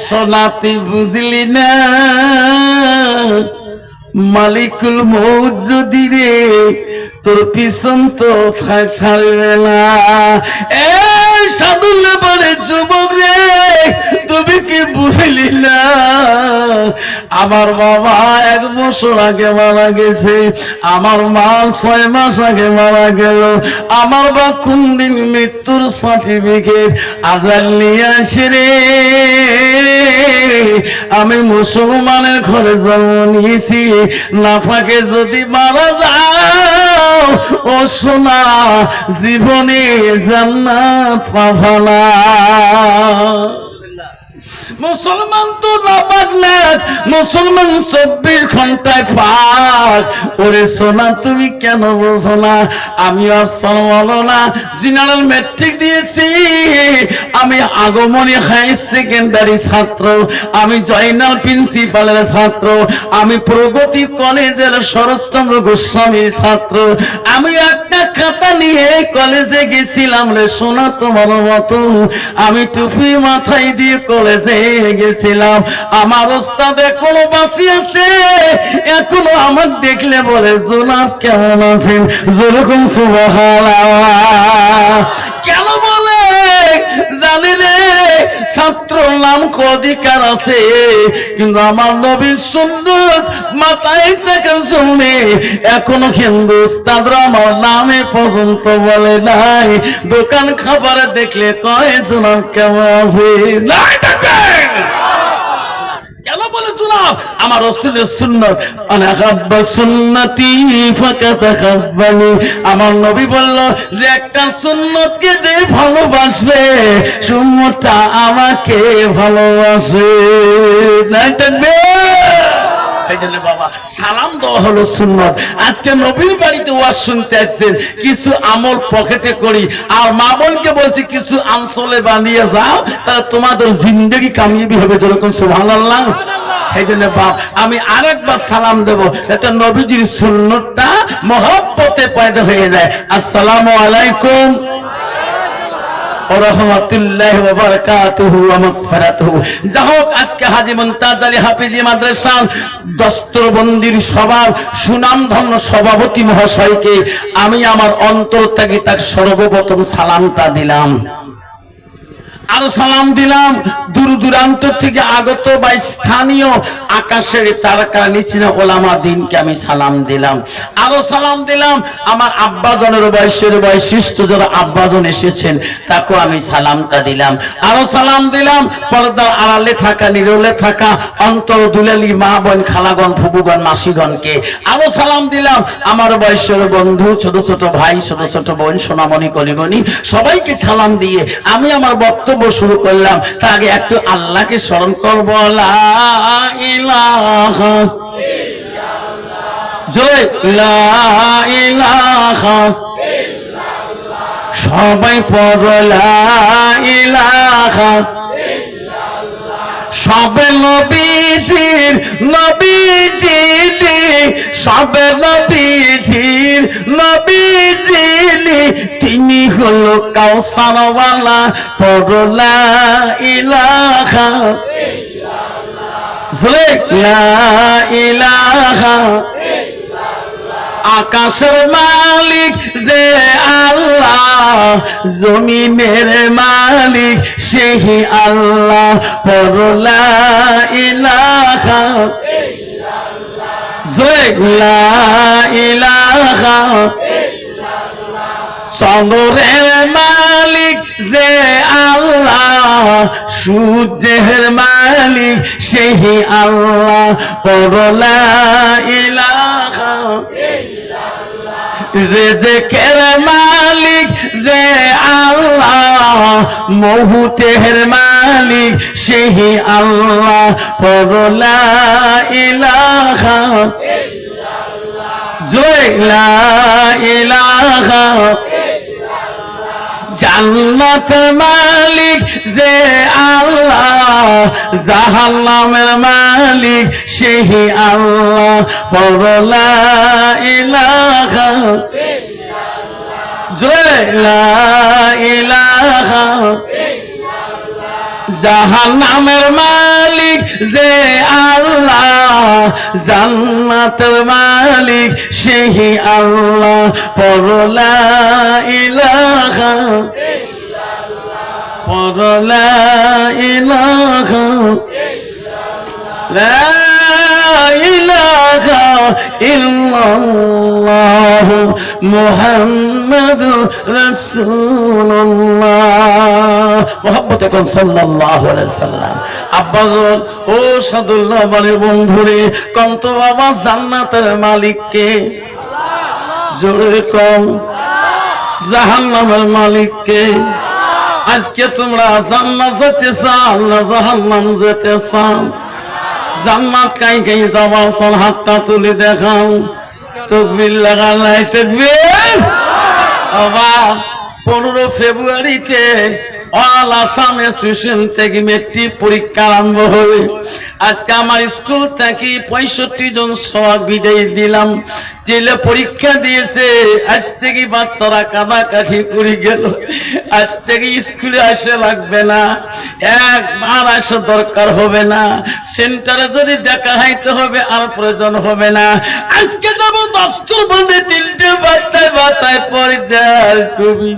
সোনা তুই বুঝলি না মালিকুল মৌত যদি রে তোর পিছন তো ছাড়বে না। এই সাধুল্য বলে যুবক রে তুমি কি বুঝলি না আমার বাবা 1 বছর আগে মারা গেছে, আমার মা 6 মাস আগে মারা গেল, আমার বা কোন দিন মৃত্যুর সার্টিফিকেট আজাল নিয়ে আসে রে। আমি মুসলমানের ঘরে জন্ম নিয়েছি, নাফাকে যদি মারা যাও ও সোনা জীবনে জান্নাত পাবা না। মুসলমান তো নাপাক না, মুসলমান 24 ঘন্টায় পাক। ওরে সোনা তুমি কেন বোঝো না? আমি আফসান মাওলানা জেনারেল ম্যাট্রিক দিয়েছি, আমি আগমনী হাই সেকেন্ডারি ছাত্র, আমি জয়নাল প্রিন্সিপালের ছাত্র, আমি প্রগতি কলেজের শরৎচন্দ্র গোস্বামীর ছাত্র। আমি একটা খাতা নিয়ে কলেজে গেছিলাম রে সোনা তোমার মতো, আমি টুপি মাথায় দিয়ে কলেজে গেছিলাম। আমার ওস্তাদ এখনো বাঁচি আছে, এখনো আমাকে দেখলে বলে জনাব কেমন আছেন, যেরকম সুবহানাল্লাহ। কেন বলে জানি রে ছাত্র নাম অধিকার আছে, কিন্তু আমার নবীর সুন্নাত মাথায় থাকার জন্য এখনো হিন্দুস্তানরা আমার নামে পর্যন্ত বলে নাই। দোকান খাবারে দেখলে কয় জনাব কেমন আছে, নাই থাকেন। কেন বলে জনাব আমার রাসূলের সুন্নাত, আনা হাব্বা সুন্নতি ফাকাত হাব্বানি। আমার নবী বলল যে একটা সুন্নতকে যে ভালোবাসবে সুন্নতটা আমাকে ভালোবাসে, নাই থাকবে। এই জন্য বাবা সালাম দেওয়া হলো সুন্নত। আজকে নবীর বাড়িতে ওয়াজ শুনতে আসছেন, কিছু আমল পকেটে করি, আর মা বোনকে বলছি কিছু আনসলে বানিয়ে যাও, তাহলে তোমাদের জিন্দেগি কামিয়াবি হবে, যেরকম সুবহানাল্লাহ। এই জন্য বাপ আমি আরেকবার সালাম দেবো, যাতে নবীজির সুন্নতটা মহব্বতে পয়দা হয়ে যায়। আসসালামু আলাইকুম ওয়া রাহমাতুল্লাহি ওয়া বারাকাতুহু ওয়া মাগফিরাতুহু। যাই হোক, আজকে হাজী মুনতাজ আলী হাফিজি মাদ্রাসার দস্তরবন্দির সবার সুনামধন্য সভাপতি মহাশয়কে আমি আমার অন্তর থেকে তার সর্বপ্রথম সালামটা দিলাম। আরো সালাম দিলাম দূর দূরান্ত থেকে আগত বা স্থানীয় আকাশের তারকা নিচিনা ওলামা দিনকে আমি সালাম দিলাম। আরো সালাম দিলাম আমার আব্বাজনের বয়সের বৈশিষ্ট্য যারা আব্বাজন এসেছেন তাকে আমি সালামটা দিলাম। আরো সালাম দিলাম পর্দার আড়ালে থাকা নিরলে থাকা অন্তর দুলালি মা বোন খালাগণ ফুপুগণ মাসিগণকে। আরো সালাম দিলাম আমার বয়সের বন্ধু ছোট ছোট ভাই ছোট ছোট বোন সোনামণি কলিমণি সবাইকে সালাম দিয়ে আমি আমার বক্তব্য শুরু করলাম। তার আগে একটু আল্লাহকে স্মরণ করব। লা ইলাহা ইল্লাল্লাহ, জয় লা ইলাহা ইল্লাল্লাহ, সবাই পড়ো লা ইলাহা ইল্লাল্লাহ। সবে নবীজির সবে নবীজির তিনি হলো কাউসারওয়ালা, পড়ো লা ইলাহা ইল্লাল্লাহ, লা ইলাহা ইল্লাল্লাহ। আকাশের মালিক যে আল্লাহ, জমিনের মালিক সেই আল্লাহ, পড়ো লা ইলাহা ইল্লাল্লাহ, লা ইলাহা ইল্লাল্লাহ। চন্দ্রের মালিক যে আল্লাহ, সূর্যের মালিক সেই আল্লাহ, পড়ো লা ইলাহা ইল্লাল্লাহ। রিজকের মালিক যে আল্লাহ, মৌতের মালিক সেই আল্লাহ, পড়ো লা ইলাহা ইল্লাল্লাহ, জয় লা ইলাহা ইল্লাল্লাহ। জান্নাত মালিক যে আল্লাহ, জাহান্নামের মালিক সেই আল্লাহ, পড়ো লা ইলাহা ইল্লাল্লাহ, জয় লা ইলাহা ইল্লাল্লাহ। জাহান্নামের মালিক যে আল্লাহ, জান্নাতের মালিক সেই আল্লাহ। পড়ো লা ইলাহা ইল্লাল্লাহ, পড়ো লা ইলাহা ইল্লাল্লাহ, লা ইলাহা ইল্লাল্লাহ মুহাম্মাদুর রাসূলুল্লাহ। মুহাম্মদ এখন সাল্লাল্লাহু আলাইহি সাল্লাম। আব্বাজন ও সাদুল্লাহ বাড়ির বন্ধুরে, কন্ত বাবা জান্নাতের মালিক কে? জোরে কম। জাহান্নামের মালিক কে? আজকে তোমরা জান্নাত যেতে চাও না জাহান্নাম যেতে চাও? জান্নাত কাই কাই যাবার চল, হাতটা তুলে দেখাও। তাকবীর লাগান নাই তাকবীর। বাবা 15 ফেব্রুয়ারিতে অল আসাম অ্যাসোসিয়েশন থেকে মেট্রিক পরীক্ষা আরম্ভ হবে। আজকে আমার স্কুল থেকে 65 জন সবাই বিদায় দিলাম, জেলে পরীক্ষা দিয়েছে। আজ থেকে বাচ্চারা কাঁদাকাঠি করে গেল। আজ থেকে স্কুলে আসা লাগবে না, একবার আসা দরকার হবে না। সেন্টারে যদি দেখা হাইতে হবে আর প্রয়োজন হবে না। আজকে যাবো 10 বাজে 3টে বাচ্চায় বাচ্চায় পরে দেয় টুবি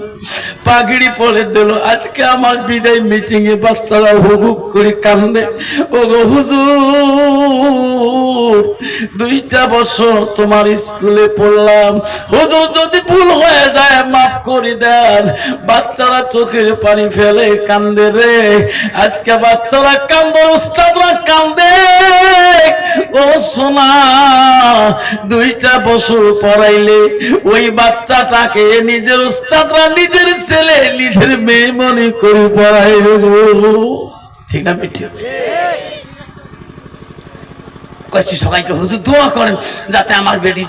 পাগড়ি পরে দিল। আজকে আমার বিদায় মিটিং এ বাচ্চারা হুক করে কান্দে। ও গো হুজুর 2টা বছর তোমার স্কুলে পড়লাম, হুজুর যদি ভুল হয়ে যায় মাফ করে দেন। বাচ্চারা চোখের পানি ফেলে কান্দে রে। আজকে বাচ্চারা কান্দে, উস্তাদরা কান্দে। ও সোনা 2টা বছর পড়াইলে ওই বাচ্চাটাকে নিজের উস্তাদরা নিজের ছেলে নিজের মেয়ে মনে করে পড়াইল। ঠিক না বেটি? সবাইকে হুজুর দোয়া করেন যাতে আমার বেটি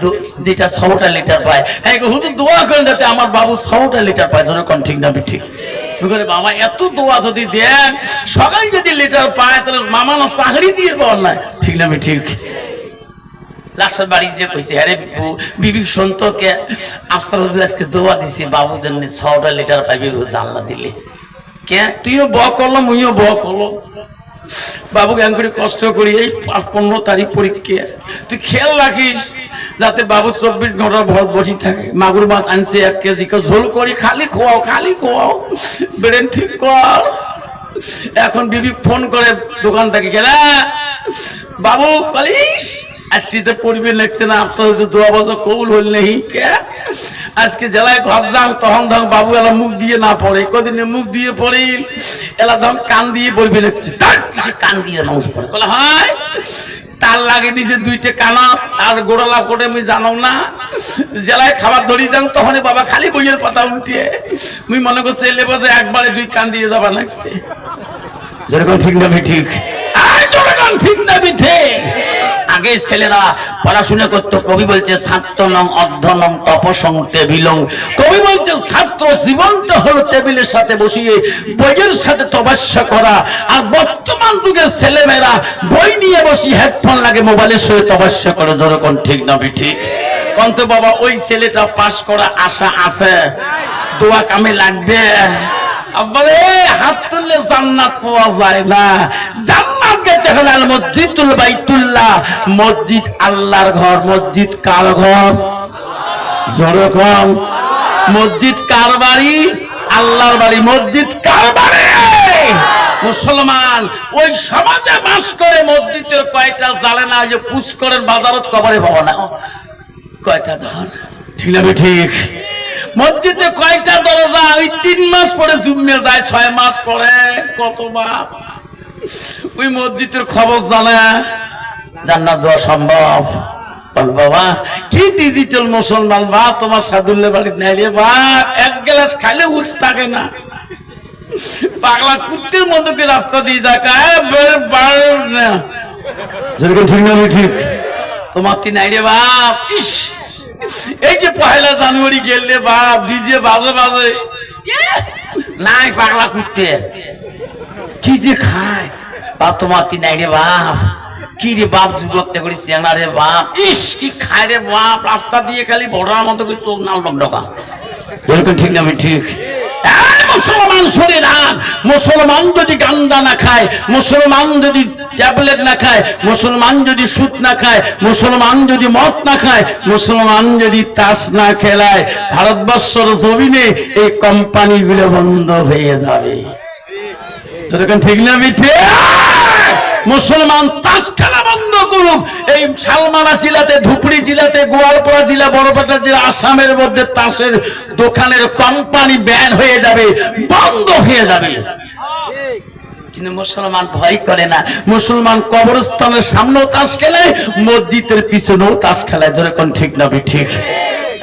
যেটা 6টা লিটার পায়। হুজুর দোয়া করেন যাতে আমার বাবু 6টা লিটার পায়। ধরে কোন ঠিক না বেটি? বাবা এত দোয়া যদি দেন, সবাই যদি লিটার পায় তাহলে মামা না চাকরি দিয়ে পাওয়ার না। ঠিক না বেটি? লাস্টের বাড়ি যে কইছে আরে বিবি সন্তকে আফসার হুজুর আজকে দোয়া দিছি বাবুর জন্য 6টা লিটার পাইবে জানলা দিলে। কে তুইও ব করলাম মুইও ব করলো। বাবুকে এমন করে কষ্ট করি, এই 15 তারিখ পরীক্ষা, তুই খেয়াল রাখিস যাতে বাবু 24 ঘন্টা ভর বসে থাকে। মাগুর মাছ আনছে 1 কেজি, ঝোল করি, খালি খোয়াও খালি খোয়াও, ব্রেন ঠিক কর। এখন বিবি ফোন করে দোকান থেকে, গেলা বাবু কলিস আজকে তো পড়বে লাগছে না, আফসোস 2 বছর কবুল হল নেই। কে আজকে জেলায় ঘর যান তখন ধর বাবু এলা মুখ দিয়ে না পড়ে, কদিনে মুখ দিয়ে পড়ে এলা ধর কান দিয়ে পড়বে লাগছে। তার কিছু কান দিয়ে মানুষ পড়ে বলে হয় তার লাগে নিজে 2টে কানা তার গোড়ালা করে আমি জানো না। জেলায় খাবার ধরি যান তখন বাবা খালি বইয়ের পাতা উল্টিয়ে মুই মনে করছে এলে বসে একবারে 2 কান দিয়ে যাবা লাগছে। যেরকম ঠিক না ঠিক? ঠিক না ঠিক? আগে ছেলেরা পড়াশোনা করতো। কবি বলছে ছাত্র নং অধ্যয়নং তপসং টেবিলং। কবি বলছে ছাত্র জীবনটা হলো টেবিলের সাথে বসিয়ে বইয়ের সাথে তপস্যা করা। আর বর্তমান যুগের ছেলেমেয়েরা বই নিয়ে বসি হেডফোন লাগে মোবাইলের সাথে তপস্যা করে। যেরকম ঠিক না ঠিক? কন্ত বাবা ওই ছেলেটা পাস করা আশা আছে, দোয়া কামে লাগবে। আব্বারে হাত তুললে জান্নাত পাওয়া যায় না। জান্নাত গেতে হলে আল মসজিদুল বাইতুল্লাহ, মসজিদ আল্লাহর ঘর। মসজিদ কার ঘর? যেরকম মসজিদ কার বাড়ি? আল্লাহর বাড়ি। মসজিদ কার বাড়ি? মুসলমান ওই সমাজে বাস করে। মসজিদের কয়টা জানে না যে পুষ করেন বাজারত কবরে পাবো না কয়টা ধন। ঠিক না ঠিক? মসজিদে কয়টা দরজা? ওই 3 মাস পরে জুম্মে যায়, 6 মাস পরে কত বাপ। ওই মসজিদের খবর জানে, জান্নাত যাওয়া সম্ভব? বাবা কি ডিজিটাল মুসলমান বা তোমার সাদুল্লাহ বাড়ি নাই রে বাপ। 1 গ্লাস খাইলে উচ থাকে না। পাগলা কুত্তের মধ্যে রাস্তা দিয়ে যায় না। যেরকম ঠিক না ঠিক? তোমার তি নাই রে বাপ। ইস এই যে 1 জানুয়ারি গেলে বাপ ডিজে বাজে বাজে নাই পাগলা কুত্তে কি যে খায় বাপ। তোমার তি নাই রে বাপ। কি রে বাপ যুবকটা করি চেনা রে বাপ। ইস কি খায় রে বাপ। রাস্তা দিয়ে খালি ভোটার মতো করে চোখ নাল ডকা। ঠিক না ঠিক? মুসলমান শরীরান, মুসলমান যদি গান্দা না খায়, মুসলমান যদি ট্যাবলেট না খায়, মুসলমান যদি সুদ না খায়, মুসলমান যদি মদ না খায়, মুসলমান যদি তাস না খেলায়, ভারতবর্ষের জমিনে এই কোম্পানিগুলো বন্ধ হয়ে যাবে। ঠিক না মিঠে? মুসলমান তাস খেলা বন্ধ করুক। এই শালমারা জেলাতে, ধুপড়ি জেলাতে, গোয়ালপাড়া জেলা, বড়পাটা জেলা, আসামের মধ্যে তাসের দোকানের কোম্পানি ব্যান হয়ে যাবে, বন্ধ হয়ে যাবে। কিন্তু মুসলমান ভয় করে না। মুসলমান কবরস্থানের সামনেও তাস খেলে, মসজিদের পিছনেও তাস খেলায়। যেরকম ঠিক না ঠিক?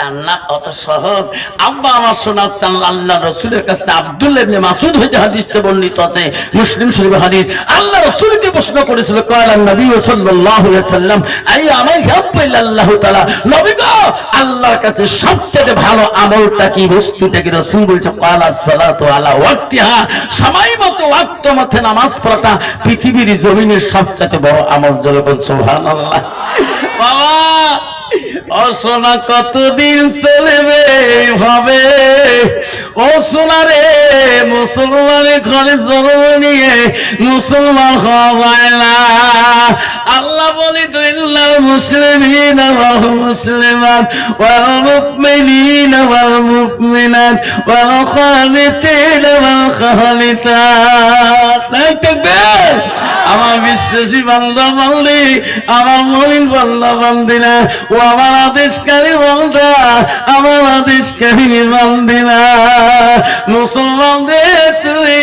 জান্নাত অত সহজ। আব্বা আমার শোনাচ্ছেন আল্লাহ রাসূলের কাছে আব্দুল্লাহ ইবনে মাসউদ হইতে হাদিসে বর্ণিত আছে, মুসলিম শরীফের হাদিস। আল্লাহ রাসূলকে প্রশ্ন করেছিল, ক্বালা নবী সাল্লাল্লাহু আলাইহি ওয়াসাল্লাম আইয়া আমাল ইয়াহব্বু ইল্লাল্লাহু তাআলা, নবী গো আল্লাহর কাছে সবচেয়ে ভালো আমলটা কি, বস্তুটা কি? রাসূল বলছে, ক্বালা সালাতু আলা ওয়াক্তিহা, সময় মতো ওয়াক্ত মতে নামাজ পড়াটা পৃথিবীর জমিনের সবচেয়ে বড় আমল। যেরকম সুবহানাল্লাহ। বাবা ও সোনা কতদিন চলবে ভাবে, ও সোনা রে, মুসলমানের ঘরে জন্ম নিয়ে মুসলমান হওয়া যায় না। আল্লাহ বলি ইল্লাল মুসলিমিন ওয়াল মুসলিমাত ওয়াল মুমিনিন ওয়াল মুমিনাত ওয়াল খানিতিন ওয়াল খানিতাত। আমার বিশ্বাসী বান্দা বান্দি, আমার মুমিন বান্দা বান্দিনা, ও আমার আদেশকারী বান্দা, আমার আদেশকারী বান্দিনা, মুসলমান রে, তুই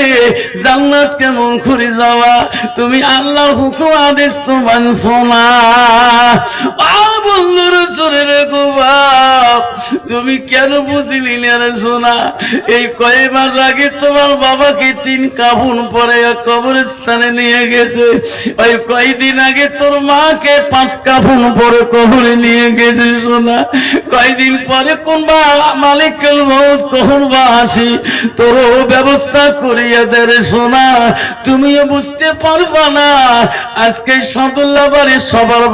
জান্নাত কেমন করে যাওয়া? তুমি আল্লাহর হুকুম আদেশ তো মানছো না। বন্ধুর চলে রে গো বাপ, তুমি কেন বুঝলি না রে সোনা? এই কয়েক মাস আগে তোমার বাবাকে 3 কাফন পরে কবরস্থানে নিয়ে গেছে। ওই কয়দিন আগে তোর মাকে 5 কাফন পরে কবরে নিয়ে গেছে সোনা। কয়দিন পরে কোন বা মালিকুল মউত কখন বা আসি, তোরও ব্যবস্থা করিয়া দে রে সোনা। তুমিও বুঝতে পারবা না, আজকে সাদুল্লাহ বাড়ি সবার